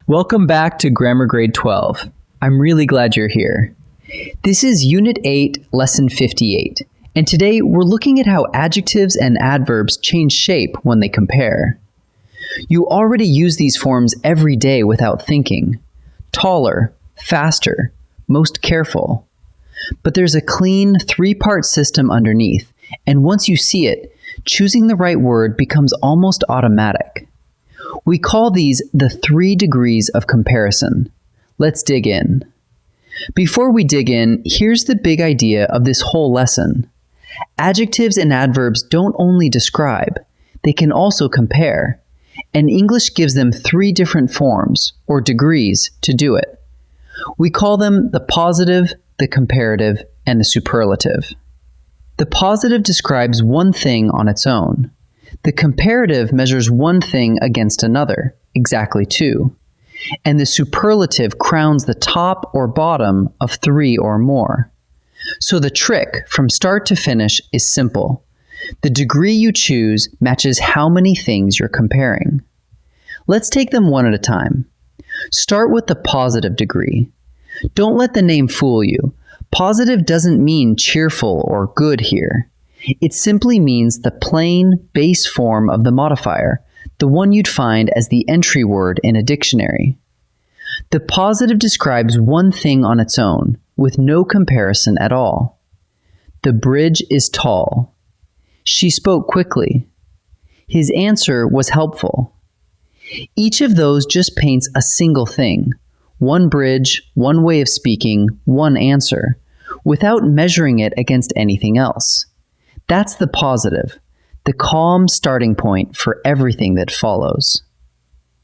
Welcome back to Grammar Grade 12. I'm really glad you're here. This is Unit 8, Lesson 58, and today we're looking at how adjectives and adverbs change shape when they compare. You already use these forms every day without thinking. Taller, faster, most careful. But there's a clean three-part system underneath, and once you see it, choosing the right word becomes almost automatic. We call these the 3 degrees of comparison. Let's dig in. Before we dig in, here's the big idea of this whole lesson. Adjectives and adverbs don't only describe, they can also compare. And English gives them 3 different forms, or degrees, to do it. We call them the positive, the comparative, and the superlative. The positive describes one thing on its own. The comparative measures one thing against another, exactly 2. And the superlative crowns the top or bottom of 3 or more. So the trick from start to finish is simple. The degree you choose matches how many things you're comparing. Let's take them one at a time. Start with the positive degree. Don't let the name fool you. Positive doesn't mean cheerful or good here. It simply means the plain, base form of the modifier, the one you'd find as the entry word in a dictionary. The positive describes one thing on its own, with no comparison at all. The bridge is tall. She spoke quickly. His answer was helpful. Each of those just paints a single thing, one bridge, one way of speaking, one answer, without measuring it against anything else. That's the positive, the calm starting point for everything that follows.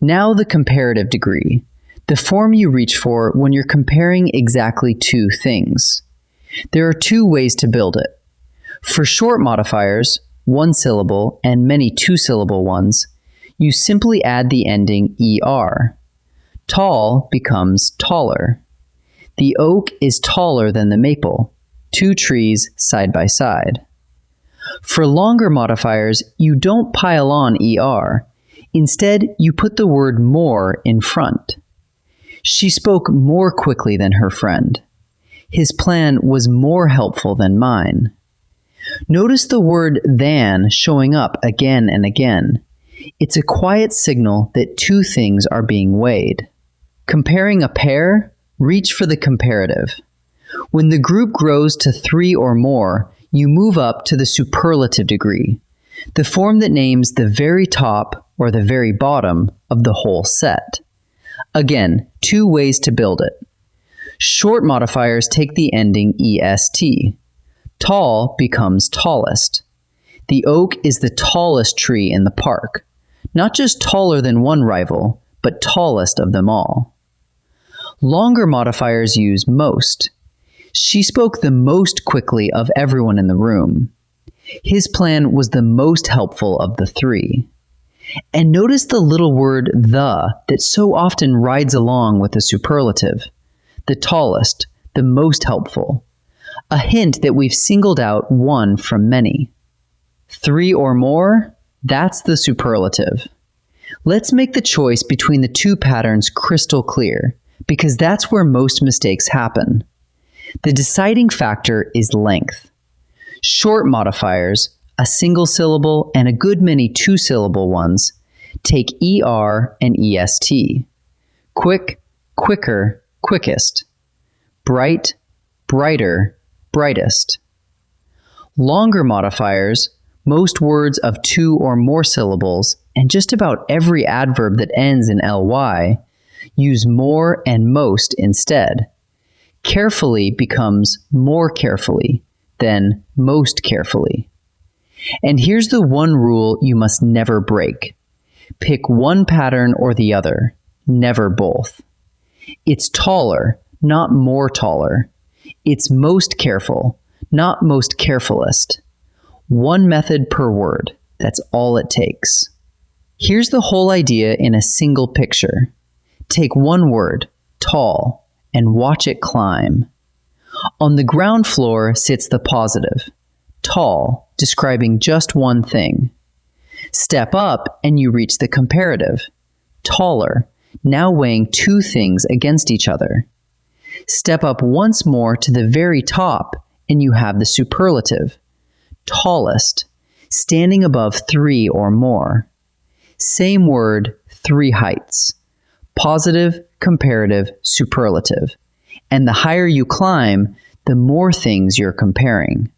Now the comparative degree, the form you reach for when you're comparing exactly 2 things. There are 2 ways to build it. For short modifiers, 1 syllable and many 2-syllable ones, you simply add the ending er. Tall becomes taller. The oak is taller than the maple, 2 trees side by side. For longer modifiers, you don't pile on er. Instead, you put the word more in front. She spoke more quickly than her friend. His plan was more helpful than mine. Notice the word than showing up again and again. It's a quiet signal that 2 things are being weighed. Comparing a pair, reach for the comparative. When the group grows to 3 or more, you move up to the superlative degree, the form that names the very top or the very bottom of the whole set. Again, 2 ways to build it. Short modifiers take the ending est. Tall becomes tallest. The oak is the tallest tree in the park, not just taller than one rival, but tallest of them all. Longer modifiers use most. She spoke the most quickly of everyone in the room. His plan was the most helpful of the 3. And notice the little word the that so often rides along with the superlative. The tallest, the most helpful. A hint that we've singled out one from many. 3 or more, that's the superlative. Let's make the choice between the 2 patterns crystal clear, because that's where most mistakes happen. The deciding factor is length. Short modifiers, a single syllable and a good many 2-syllable ones, take er and est. Quick, quicker, quickest. Bright, brighter, brightest. Longer modifiers, most words of 2 or more syllables, and just about every adverb that ends in ly, use more and most instead. Carefully becomes more carefully, then most carefully. And here's the one rule you must never break. Pick one pattern or the other, never both. It's taller, not more taller. It's most careful, not most carefulest. One method per word, that's all it takes. Here's the whole idea in a single picture. Take one word, tall, and watch it climb. On the ground floor sits the positive, tall, describing just one thing. Step up and you reach the comparative, taller, now weighing two things against each other. Step up once more to the very top, and you have the superlative, tallest, standing above three or more. Same word, three heights. Positive, comparative, superlative. And the higher you climb, the more things you're comparing.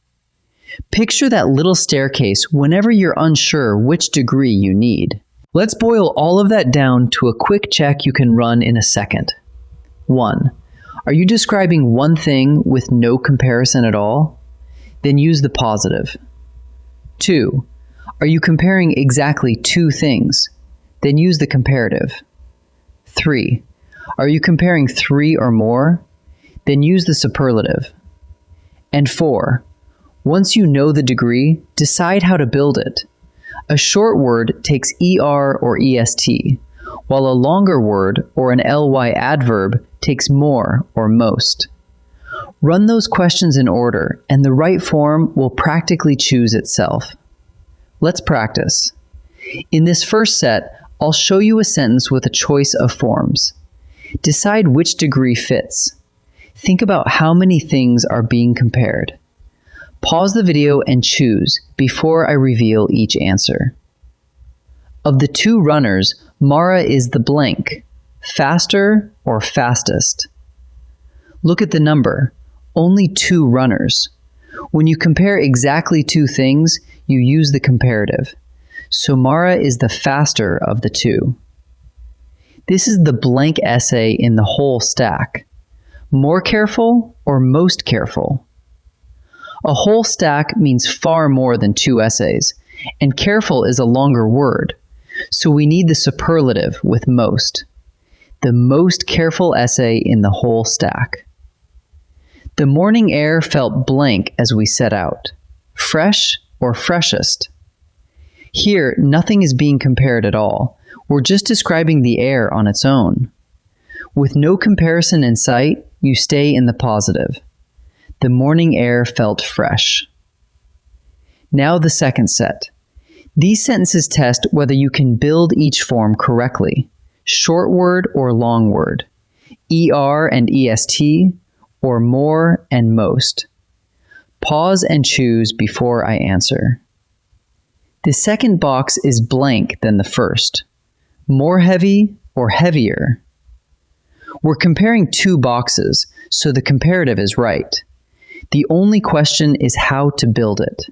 Picture that little staircase whenever you're unsure which degree you need. Let's boil all of that down to a quick check you can run in a second. 1. Are you describing one thing with no comparison at all? Then use the positive. 2. Are you comparing exactly two things? Then use the comparative. 3. Are you comparing three or more? Then use the superlative. And 4. Once you know the degree, decide how to build it. A short word takes ER or EST, while a longer word or an LY adverb takes more or most. Run those questions in order, and the right form will practically choose itself. Let's practice. In this first set, I'll show you a sentence with a choice of forms. Decide which degree fits. Think about how many things are being compared. Pause the video and choose before I reveal each answer. Of the two runners, Mara is the blank, faster or fastest. Look at the number, only 2 runners. When you compare exactly two things, you use the comparative. So Mara is the faster of the two. This is the blank essay in the whole stack. More careful or most careful? A whole stack means far more than 2 essays, and careful is a longer word, so we need the superlative with most. The most careful essay in the whole stack. The morning air felt blank as we set out. Fresh or freshest? Here, nothing is being compared at all. We're just describing the air on its own. With no comparison in sight, you stay in the positive. The morning air felt fresh. Now the second set. These sentences test whether you can build each form correctly. Short word or long word. ER and EST, or more and most. Pause and choose before I answer. The second box is blank than the first. More heavy or heavier? We're comparing 2 boxes, so the comparative is right. The only question is how to build it.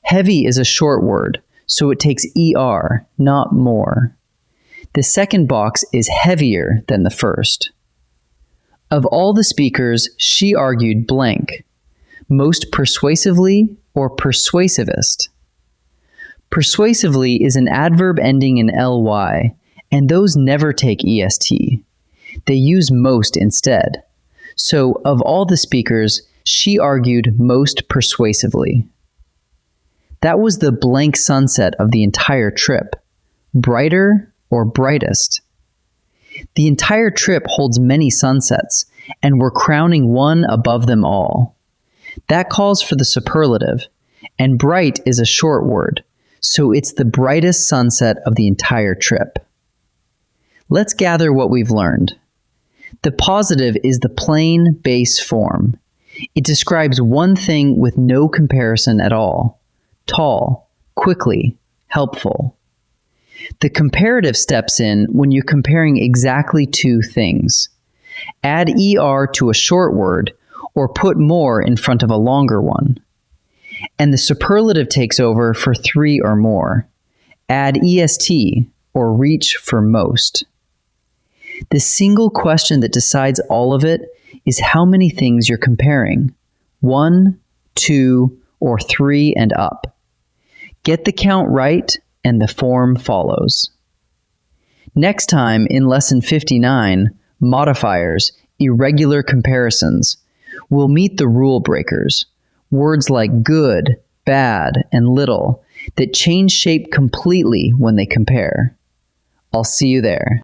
Heavy is a short word, so it takes ER, not more. The second box is heavier than the first. Of all the speakers, she argued blank. Most persuasively or persuasivest? Persuasively is an adverb ending in ly, and those never take est. They use most instead. So, of all the speakers, she argued most persuasively. That was the blank sunset of the entire trip. Brighter or brightest? The entire trip holds many sunsets, and we're crowning one above them all. That calls for the superlative, and bright is a short word, so it's the brightest sunset of the entire trip. Let's gather what we've learned. The positive is the plain base form. It describes one thing with no comparison at all. Tall, quickly, helpful. The comparative steps in when you're comparing exactly 2 things. Add ER to a short word or put more in front of a longer one. And the superlative takes over for 3 or more. Add EST or reach for most. The single question that decides all of it is how many things you're comparing. 1, 2, or 3 and up. Get the count right, and the form follows. Next time, in Lesson 59, Modifiers, Irregular Comparisons, we'll meet the rule breakers, words like good, bad, and little, that change shape completely when they compare. I'll see you there.